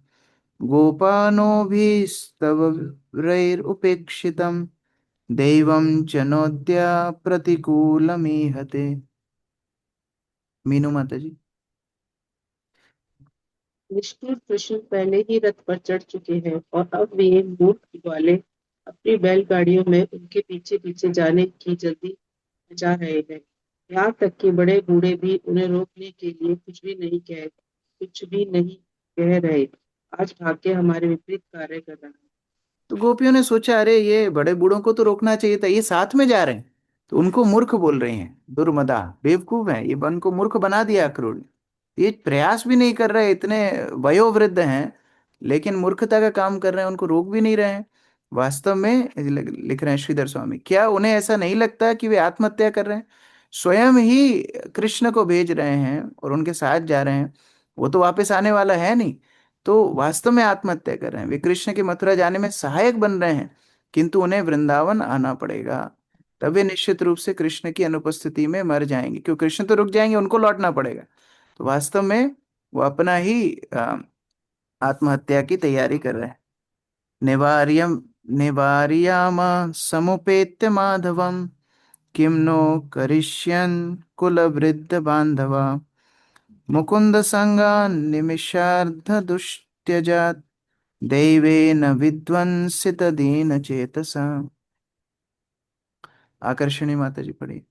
गोपानोभिस्तवैरुपेक्षितम् दैवं च नोद्या प्रतिकूलमीहते। मीनू माता जी। निष्ठुर कृष्ण पहले ही रथ पर चढ़ चुके हैं और अब वे मूर्ख वाले अपनी बैलगाड़ियों में उनके पीछे पीछे जाने की जल्दी मचा रहे हैं। यहाँ तक कि बड़े बूढ़े भी उन्हें रोकने के लिए कुछ भी नहीं कह रहे। आज भाग्य हमारे विपरीत कार्य कर रहा है। तो गोपियों ने सोचा, अरे ये बड़े बूढ़ों को तो रोकना चाहिए था, ये साथ में जा रहे हैं। तो उनको मूर्ख बोल रही हैं, दुर्मदा, बेवकूफ है, ये वन को मूर्ख बना दिया अक्रूर ने। ये प्रयास भी नहीं कर रहे, इतने वयोवृद्ध हैं लेकिन मूर्खता का काम कर रहे हैं, उनको रोक भी नहीं रहे हैं। वास्तव में लिख रहे हैं श्रीधर स्वामी, क्या उन्हें ऐसा नहीं लगता कि वे आत्महत्या कर रहे हैं? स्वयं ही कृष्ण को भेज रहे हैं और उनके साथ जा रहे हैं, वो तो वापस आने वाला है नहीं। तो वास्तव में आत्महत्या कर रहे हैं, वे कृष्ण के मथुरा जाने में सहायक बन रहे हैं, किंतु उन्हें वृंदावन आना पड़ेगा। तब वे निश्चित रूप से कृष्ण की अनुपस्थिति में मर जाएंगे, क्योंकि कृष्ण तो रुक जाएंगे, उनको लौटना पड़ेगा। तो वास्तव में वो अपना ही आत्महत्या की तैयारी कर रहे हैं। निवार्यम निवार्याम समुपेत्य माधवम किम नो करिष्यन् कुलवृद्ध बांधवा मुकुंद संगा निमिषार्ध दुष्ट्यजात दैवेन विध्वंसित दीन चेतसा। आकर्षणी माता जी पढ़ी।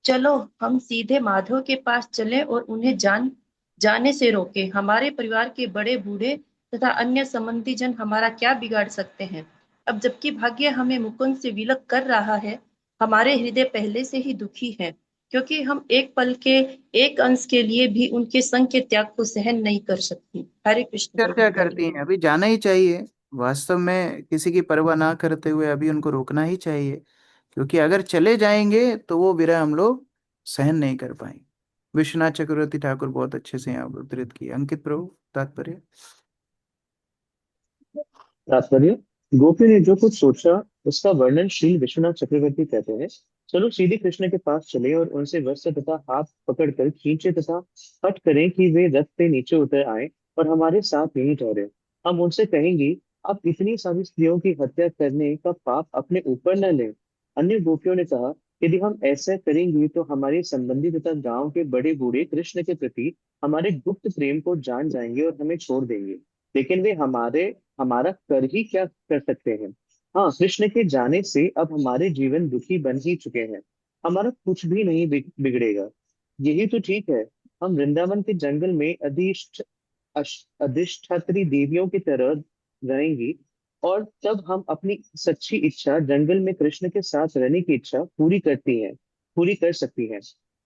चलो हम सीधे माधव के पास चले और उन्हें जाने से रोके। हमारे परिवार के बड़े बूढ़े तथा अन्य संबंधी जन हमारा क्या बिगाड़ सकते हैं? अब जबकि भाग्य हमें मुकुंद से विलग कर रहा है, हमारे हृदय पहले से ही दुखी है, क्योंकि हम एक पल के एक अंश के लिए भी उनके संग के त्याग को सहन नहीं कर सकती। हरे कृष्ण चर्चा प्रभु। करती हैं, अभी जाना ही चाहिए। वास्तव में किसी की परवाह ना करते हुए अभी उनको रोकना ही चाहिए, क्योंकि अगर चले जाएंगे तो वो विरह हम लोग सहन नहीं कर पाएंगे। विश्वनाथ चक्रवर्ती ठाकुर बहुत अच्छे से यहाँ पर उद्धृत किया। अंकित प्रभु, तात्पर्य। तात्पर्य, गोपी ने जो कुछ सोचा उसका वर्णन श्री विश्वनाथ चक्रवर्ती कहते हैं। चलो सीधे कृष्ण के पास चले और उनसे वस्त्र तथा हाथ पकड़कर खींचे तथा हठ करें कि वे रथ से नीचे उतर आए और हमारे साथ यहीं ठहरे। हम उनसे कहेंगे, आप इतनी सारी स्त्रियों की हत्या करने का पाप अपने ऊपर न लें। अन्य गोपियों ने कहा, यदि हम ऐसा करेंगे तो हमारे संबंधी तथा गांव के बड़े बूढ़े कृष्ण के प्रति हमारे गुप्त प्रेम को जान जाएंगे और हमें छोड़ देंगे। लेकिन वे हमारा कर ही क्या कर सकते हैं? हाँ, कृष्ण के जाने से अब हमारे जीवन दुखी बन ही चुके हैं। हमारा कुछ भी नहीं बिगड़ेगा। यही तो ठीक है। हम वृंदावन के जंगल में अधिष्ठात्री देवियों की तरह रहेंगी और तब हम अपनी सच्ची इच्छा, जंगल में कृष्ण के साथ रहने की इच्छा पूरी कर सकती हैं।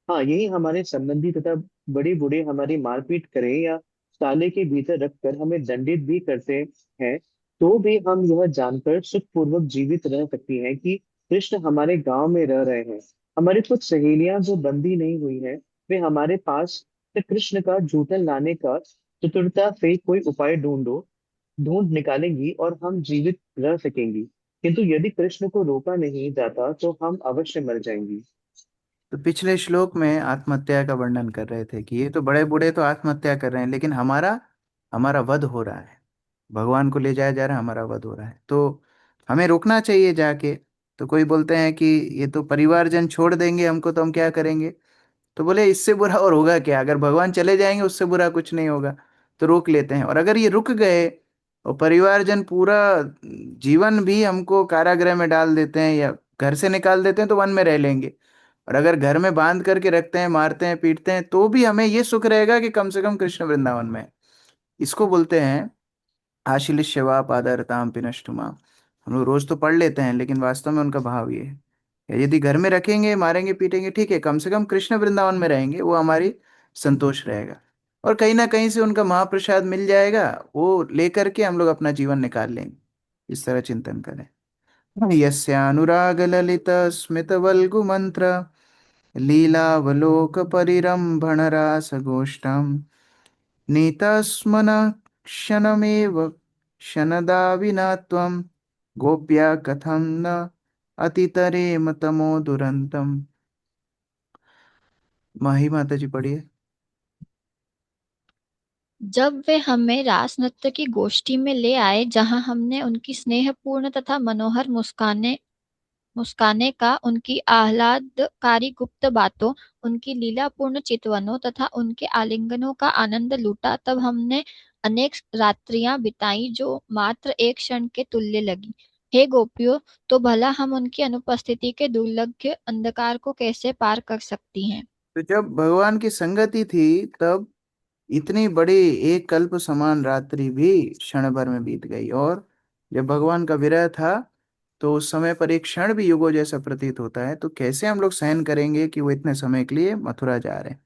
हाँ, यही हमारे संबंधी तथा बड़े बूढ़े हमारी मारपीट करें या ताले के भीतर रखकर हमें दंडित भी करते हैं, तो भी हम यह जानकर सुखपूर्वक जीवित रह सकती हैं कि कृष्ण हमारे गांव में रह रहे हैं। हमारी कुछ सहेलियां जो बंदी नहीं हुई हैं, वे हमारे पास से कृष्ण का जूतन लाने का चतुरता से कोई उपाय ढूंढ निकालेंगी और हम जीवित रह सकेंगी। किंतु यदि कृष्ण को रोका नहीं जाता तो हम अवश्य मर जाएंगी। तो पिछले श्लोक में आत्महत्या का वर्णन कर रहे थे कि ये तो बड़े बूढ़े तो आत्महत्या कर रहे हैं, लेकिन हमारा हमारा वध हो रहा है, भगवान को ले जाया जा रहा है, हमारा वध हो रहा है, तो हमें रोकना चाहिए जाके। तो कोई बोलते हैं कि ये तो परिवारजन छोड़ देंगे हमको, तो हम क्या करेंगे? तो बोले इससे बुरा और होगा क्या, अगर भगवान चले जाएंगे उससे बुरा कुछ नहीं होगा। तो रोक लेते हैं, और अगर ये रुक गए और परिवारजन पूरा जीवन भी हमको कारागृह में डाल देते हैं या घर से निकाल देते हैं तो वन में रह लेंगे। और अगर घर में बांध करके रखते हैं, मारते हैं, पीटते हैं, तो भी हमें ये सुख रहेगा कि कम से कम कृष्ण वृंदावन में है। इसको बोलते हैं आशीलिष्यवा पादरताम पिनष्टुमा। हम लोग रोज तो पढ़ लेते हैं, लेकिन वास्तव में उनका भाव ये है, यदि घर में रखेंगे, मारेंगे, पीटेंगे, ठीक है, कम से कम कृष्ण वृंदावन में रहेंगे, वो हमारी संतोष रहेगा। और कहीं ना कहीं से उनका महाप्रसाद मिल जाएगा, वो लेकर के हम लोग अपना जीवन निकाल लेंगे। इस तरह चिंतन करें। यस्यानुराग ललित स्मित वल्गु मंत्र लीलावलोक परिरंभण रास गोष्ठम नीतस्मन क्षणमेव क्षणदाविना त्वं गोप्या कथं न अतितरेम तमो दुरंतम। माही माता जी पढ़िए। जब वे हमें रास नृत्य की गोष्ठी में ले आए, जहां हमने उनकी स्नेहपूर्ण तथा मनोहर मुस्काने का, उनकी आह्लादकारी गुप्त बातों, उनकी लीलापूर्ण चितवनों तथा उनके आलिंगनों का आनंद लूटा, तब हमने अनेक रात्रियां बिताई जो मात्र एक क्षण के तुल्य लगी। हे गोपियों, तो भला हम उनकी अनुपस्थिति के दुर्लभ अंधकार को कैसे पार कर सकती हैं? तो जब भगवान की संगति थी तब इतनी बड़ी एक कल्प समान रात्रि भी क्षण भर में बीत गई, और जब भगवान का विरह था तो उस समय पर एक क्षण भी युगों जैसा प्रतीत होता है, तो कैसे हम लोग सहन करेंगे कि वो इतने समय के लिए मथुरा जा रहे हैं।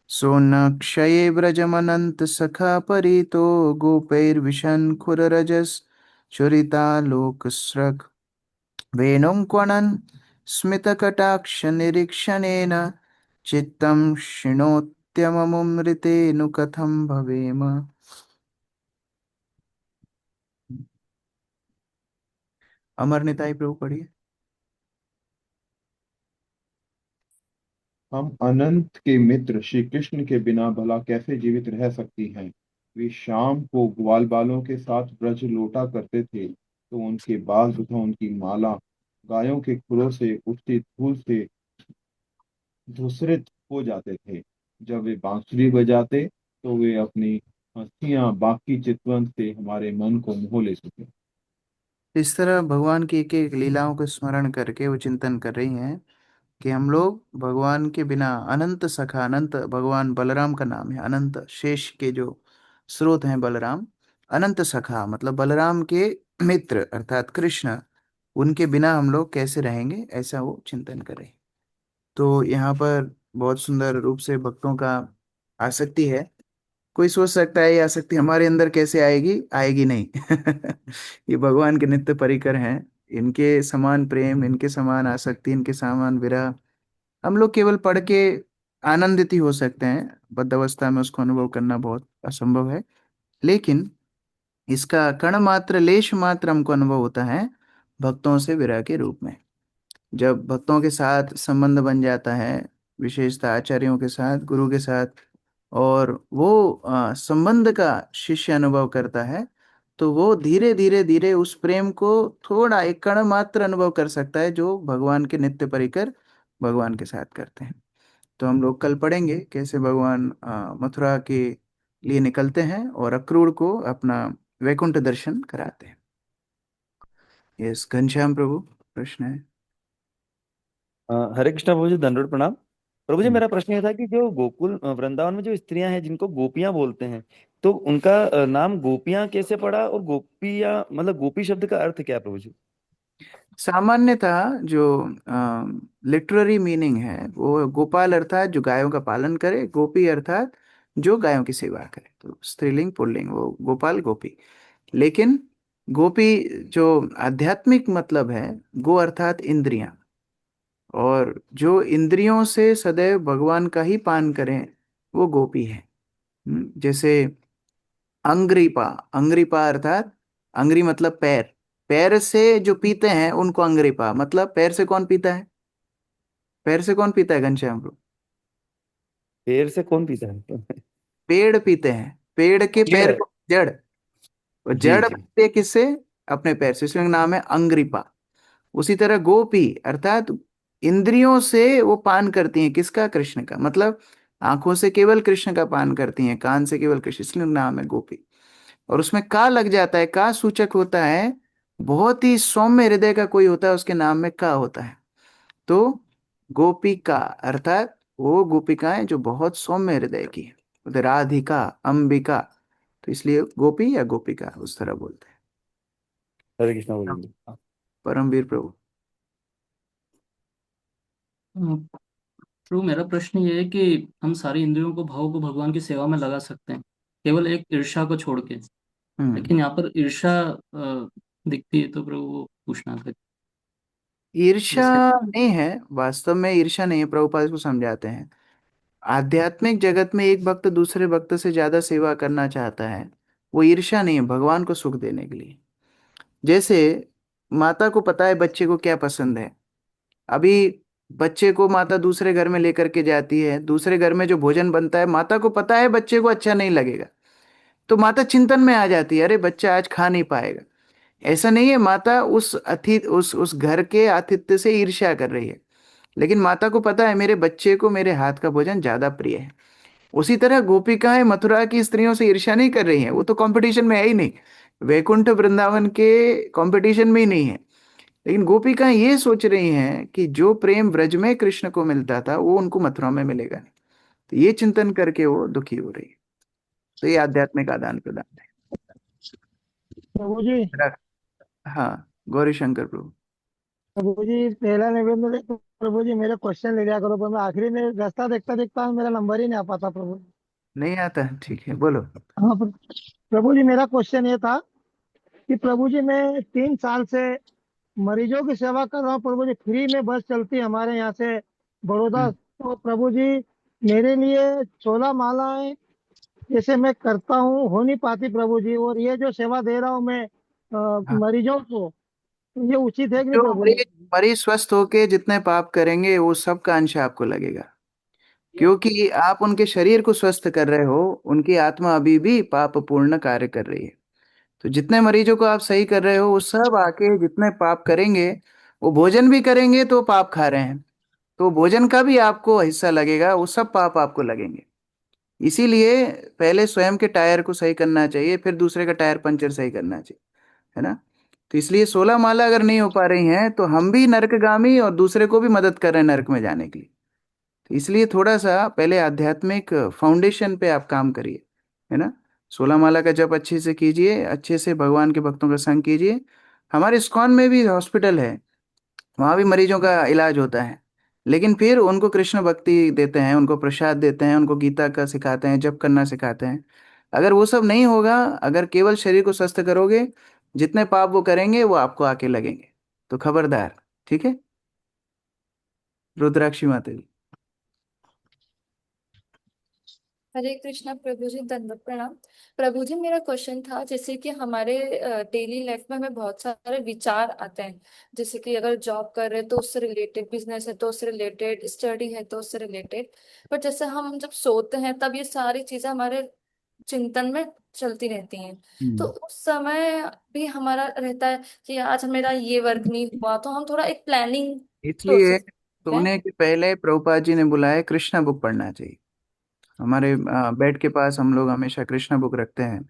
सोन क्षये व्रजमनंत सखा परितो गोपैर्विशन खुररजस चुरिता लोकस्रग वेणुङ्क्वणन् स्मितकटाक्षनिरीक्षणेन चित्तं क्षिणोत्यममृतेनु कथं भवेम। अमर निताई प्रभु पढ़िए। हम अनंत के मित्र श्री कृष्ण के बिना भला कैसे जीवित रह सकती हैं। वे शाम को ग्वाल बालों के साथ ब्रज लौटा करते थे तो उनके बाल तथा उनकी माला गायों के खुरों से उठती धूल से धूसरित हो जाते थे। जब वे बांसुरी बजाते तो वे अपनी हंसियां बाकी चितवन से हमारे मन को मोह ले सके। इस तरह भगवान की एक एक लीलाओं को स्मरण करके वो चिंतन कर रही हैं कि हम लोग भगवान के बिना, अनंत सखा, अनंत भगवान बलराम का नाम है, अनंत शेष के जो स्रोत हैं बलराम, अनंत सखा मतलब बलराम के मित्र अर्थात कृष्ण, उनके बिना हम लोग कैसे रहेंगे, ऐसा वो चिंतन कर रहे हैं। तो यहाँ पर बहुत सुंदर रूप से भक्तों का आसक्ति है। कोई सोच सकता है ये आसक्ति हमारे अंदर कैसे आएगी, आएगी नहीं। ये भगवान के नित्य परिकर हैं, इनके समान प्रेम, इनके समान आसक्ति, इनके समान विरह हम लोग केवल पढ़ के आनंदित ही हो सकते हैं, बद्ध अवस्था में उसको अनुभव करना बहुत असंभव है। लेकिन इसका कण मात्र, लेश मात्र हमको अनुभव होता है भक्तों से विरह के रूप में। जब भक्तों के साथ संबंध बन जाता है, विशेषतः आचार्यों के साथ, गुरु के साथ, और वो संबंध का शिष्य अनुभव करता है, तो वो धीरे धीरे धीरे उस प्रेम को थोड़ा एक कण मात्र अनुभव कर सकता है जो भगवान के नित्य परिकर भगवान के साथ करते हैं। तो हम लोग कल पढ़ेंगे कैसे भगवान मथुरा के लिए निकलते हैं और अक्रूर को अपना वैकुंठ दर्शन कराते हैं। यस, घनश्याम प्रभु प्रश्न है। हरे कृष्णा प्रभु जी, दंडवत प्रणाम। प्रभु जी, मेरा प्रश्न ये था कि जो गोकुल वृंदावन में जो स्त्रियां हैं जिनको गोपियां बोलते हैं, तो उनका नाम गोपियां कैसे पड़ा, और गोपियां मतलब गोपी शब्द का अर्थ क्या है प्रभु जी? सामान्यतः जो लिटरेरी मीनिंग है वो गोपाल अर्थात जो गायों का पालन करे, गोपी अर्थात जो गायों की सेवा करे, तो स्त्रीलिंग पुल्लिंग वो गोपाल गोपी। लेकिन गोपी जो आध्यात्मिक मतलब है, गो अर्थात इंद्रियां, और जो इंद्रियों से सदैव भगवान का ही पान करें वो गोपी है। जैसे अंग्रीपा, अंग्रीपा अर्थात अंग्री मतलब पैर, पैर से जो पीते हैं उनको अंग्रीपा, मतलब पैर से कौन पीता है, पैर से कौन पीता है घनश्याम को? पैर से कौन पीता है? पेड़ पीते हैं, पेड़ के पैर जड़। को, जड़, और जी जड़ जी। पीते किससे? अपने पैर से, इसलिए नाम है अंग्रीपा। उसी तरह गोपी अर्थात इंद्रियों से वो पान करती हैं, किसका? कृष्ण का, मतलब आंखों से केवल कृष्ण का पान करती हैं, कान से केवल कृष्ण, इसलिए नाम है गोपी। और उसमें का लग जाता है, का सूचक होता है, बहुत ही सौम्य हृदय का कोई होता है उसके नाम में का होता है। तो गोपिका अर्थात वो गोपिकाएं जो बहुत सौम्य हृदय की है, राधिका, अंबिका, तो इसलिए गोपी या गोपिका उस तरह बोलते हैं। हरे कृष्णा प्रभु जी। परमवीर प्रभु। प्रभु, मेरा प्रश्न ये है कि हम सारी इंद्रियों को, भाव को भगवान की सेवा में लगा सकते हैं केवल एक ईर्ष्या को छोड़ के, लेकिन यहाँ पर ईर्ष्या दिखती है, तो प्रभु वो पूछना था। ईर्ष्या जैसे नहीं है, वास्तव में ईर्ष्या नहीं है, प्रभुपाद इसको समझाते हैं। आध्यात्मिक जगत में एक भक्त दूसरे भक्त से ज्यादा सेवा करना चाहता है, वो ईर्ष्या नहीं है, भगवान को सुख देने के लिए। जैसे माता को पता है बच्चे को क्या पसंद है, अभी बच्चे को माता दूसरे घर में लेकर के जाती है, दूसरे घर में जो भोजन बनता है माता को पता है बच्चे को अच्छा नहीं लगेगा, तो माता चिंतन में आ जाती है, अरे बच्चा आज खा नहीं पाएगा। ऐसा नहीं है माता उस अतिथि, उस घर के आतिथ्य से ईर्ष्या कर रही है, लेकिन माता को पता है मेरे बच्चे को मेरे हाथ का भोजन ज्यादा प्रिय है। उसी तरह गोपिकाएं मथुरा की स्त्रियों से ईर्ष्या नहीं कर रही हैं, वो तो कंपटीशन में है ही नहीं, वैकुंठ वृंदावन के कंपटीशन में ही नहीं है। लेकिन गोपिकाएं ये सोच रही हैं कि जो प्रेम व्रज में कृष्ण को मिलता था वो उनको मथुरा में मिलेगा नहीं। तो ये चिंतन करके वो दुखी हो रही है। तो ये आध्यात्मिक आदान प्रदान है। प्रभु जी। हाँ, गौरी शंकर प्रभु। प्रभु जी पहला निवेदन है, प्रभु जी मेरे क्वेश्चन ले लिया करो, पर मैं आखिरी में रास्ता देखता देखता मेरा नंबर ही नहीं आ पाता प्रभु। नहीं आता, ठीक है, बोलो। हाँ प्रभु जी, मेरा क्वेश्चन ये था कि प्रभु जी मैं 3 साल से मरीजों की सेवा कर रहा हूँ प्रभु जी। फ्री में बस चलती है हमारे यहाँ से बड़ौदा। तो प्रभु जी मेरे लिए 16 मालाएं जैसे मैं करता हूँ हो नहीं पाती प्रभु जी, और ये जो सेवा दे रहा हूँ मैं हाँ, मरीजों को, तो ये उचित है कि नहीं जो प्रभु मरीज जी? मरीज स्वस्थ होके जितने पाप करेंगे वो सब का अंश आपको लगेगा, क्योंकि आप उनके शरीर को स्वस्थ कर रहे हो, उनकी आत्मा अभी भी पाप पूर्ण कार्य कर रही है। तो जितने मरीजों को आप सही कर रहे हो वो सब आके जितने पाप करेंगे, वो भोजन भी करेंगे तो पाप खा रहे हैं, तो भोजन का भी आपको हिस्सा लगेगा, वो सब पाप आपको लगेंगे। इसीलिए पहले स्वयं के टायर को सही करना चाहिए, फिर दूसरे का टायर पंचर सही करना चाहिए, है ना। तो इसलिए 16 माला अगर नहीं हो पा रही हैं तो हम भी नरकगामी और दूसरे को भी मदद कर रहे हैं नरक में जाने के लिए। तो इसलिए थोड़ा सा पहले आध्यात्मिक फाउंडेशन पे आप काम करिए, है ना। 16 माला का जप अच्छे से कीजिए, अच्छे से भगवान के भक्तों का संग कीजिए। हमारे इस्कॉन में भी हॉस्पिटल है, वहाँ भी मरीजों का इलाज होता है, लेकिन फिर उनको कृष्ण भक्ति देते हैं, उनको प्रसाद देते हैं, उनको गीता का सिखाते हैं, जप करना सिखाते हैं। अगर वो सब नहीं होगा, अगर केवल शरीर को स्वस्थ करोगे, जितने पाप वो करेंगे वो आपको आके लगेंगे। तो खबरदार, ठीक है। रुद्राक्षी माता जी। हरे कृष्णा प्रभु जी, दंडवत प्रणाम। प्रभु जी मेरा क्वेश्चन था, जैसे कि हमारे डेली लाइफ में हमें बहुत सारे विचार आते हैं, जैसे कि अगर जॉब कर रहे हैं तो उससे रिलेटेड, बिजनेस है तो उससे रिलेटेड, स्टडी है तो उससे रिलेटेड। पर जैसे हम जब सोते हैं तब ये सारी चीजें हमारे चिंतन में चलती रहती हैं। तो उस समय भी हमारा रहता है कि आज मेरा ये वर्क नहीं हुआ, तो हम थोड़ा एक प्लानिंग इसलिए प्रोसेस है। सोने के पहले प्रभुपाद जी ने बुलाया कृष्णा बुक पढ़ना चाहिए। हमारे बेड के पास हम लोग हमेशा कृष्णा बुक रखते हैं।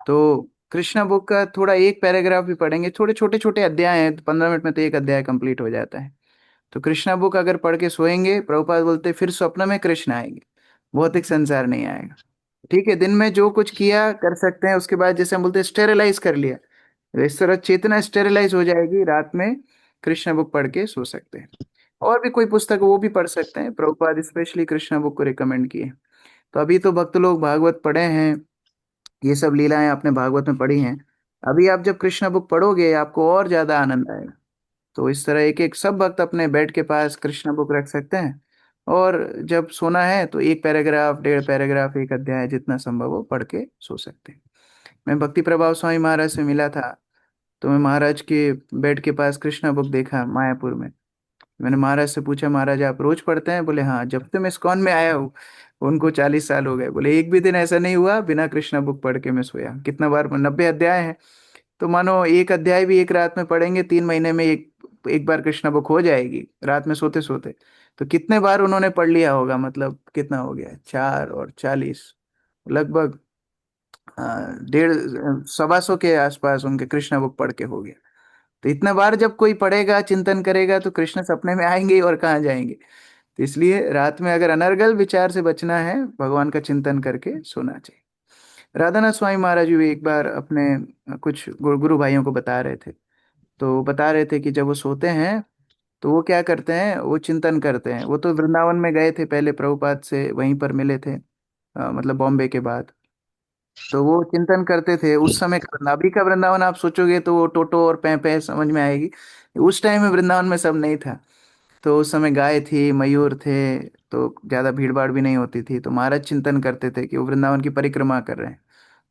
तो कृष्णा बुक का थोड़ा एक पैराग्राफ भी पढ़ेंगे, थोड़े छोटे छोटे अध्याय हैं, 15 मिनट में तो एक अध्याय कंप्लीट हो जाता है। तो कृष्णा बुक अगर पढ़ के सोएंगे, प्रभुपाद बोलते फिर स्वप्न में कृष्ण आएंगे, भौतिक संसार नहीं आएगा। ठीक है, दिन में जो कुछ किया कर सकते हैं, उसके बाद जैसे हम बोलते हैं स्टेरिलाइज कर लिया, तो इस तरह चेतना स्टेरिलाइज हो जाएगी, रात में कृष्णा बुक पढ़ के सो सकते हैं। और भी कोई पुस्तक वो भी पढ़ सकते हैं, प्रभुपाद स्पेशली कृष्णा बुक को रिकमेंड किए। तो अभी तो भक्त लोग भागवत पढ़े हैं, ये सब लीलाएं आपने भागवत में पढ़ी हैं। अभी आप जब कृष्णा बुक पढ़ोगे आपको और ज्यादा आनंद आएगा। तो इस तरह एक एक सब भक्त अपने बेड के पास कृष्णा बुक रख सकते हैं, और जब सोना है तो एक पैराग्राफ, डेढ़ पैराग्राफ, एक अध्याय, जितना संभव हो पढ़ के सो सकते हैं। मैं भक्ति प्रभाव स्वामी महाराज से मिला था, तो मैं महाराज के बेड के पास कृष्णा बुक देखा मायापुर में। मैंने महाराज से पूछा, महाराज आप रोज पढ़ते हैं? बोले हाँ, जब से मैं इस्कॉन में आया हूँ, उनको 40 साल हो गए। बोले एक भी दिन ऐसा नहीं हुआ बिना कृष्णा बुक पढ़ के मैं सोया। कितना बार, 90 अध्याय है, तो मानो एक अध्याय भी एक रात में पढ़ेंगे, 3 महीने में एक एक बार कृष्णा बुक हो जाएगी, रात में सोते सोते। तो कितने बार उन्होंने पढ़ लिया होगा, मतलब कितना हो गया, 4 और 40, लगभग 150 के आसपास उनके कृष्णा बुक पढ़ के हो गया। तो इतना बार जब कोई पढ़ेगा, चिंतन करेगा, तो कृष्ण सपने में आएंगे ही, और कहाँ जाएंगे। तो इसलिए रात में अगर अनर्गल विचार से बचना है, भगवान का चिंतन करके सोना चाहिए। राधानाथ स्वामी महाराज भी एक बार अपने कुछ गुरु भाइयों को बता रहे थे, तो बता रहे थे कि जब वो सोते हैं तो वो क्या करते हैं, वो चिंतन करते हैं। वो तो वृंदावन में गए थे पहले, प्रभुपाद से वहीं पर मिले थे, मतलब बॉम्बे के बाद। तो वो चिंतन करते थे उस समय का अभी का वृंदावन आप सोचोगे तो वो टोटो और पै पै समझ में आएगी। उस टाइम में वृंदावन में सब नहीं था। तो उस समय गाय थी, मयूर थे, तो ज्यादा भीड़ भाड़ भी नहीं होती थी। तो महाराज चिंतन करते थे कि वो वृंदावन की परिक्रमा कर रहे हैं,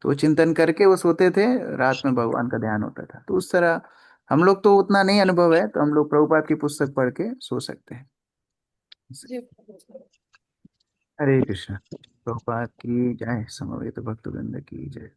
तो वो चिंतन करके वो सोते थे, रात में भगवान का ध्यान होता था। तो उस तरह हम लोग तो उतना नहीं अनुभव है, तो हम लोग प्रभुपाद की पुस्तक पढ़ के सो सकते हैं। जी। हरे कृष्ण। प्रभुपाद की जय, समवेत भक्तवृंद की जय।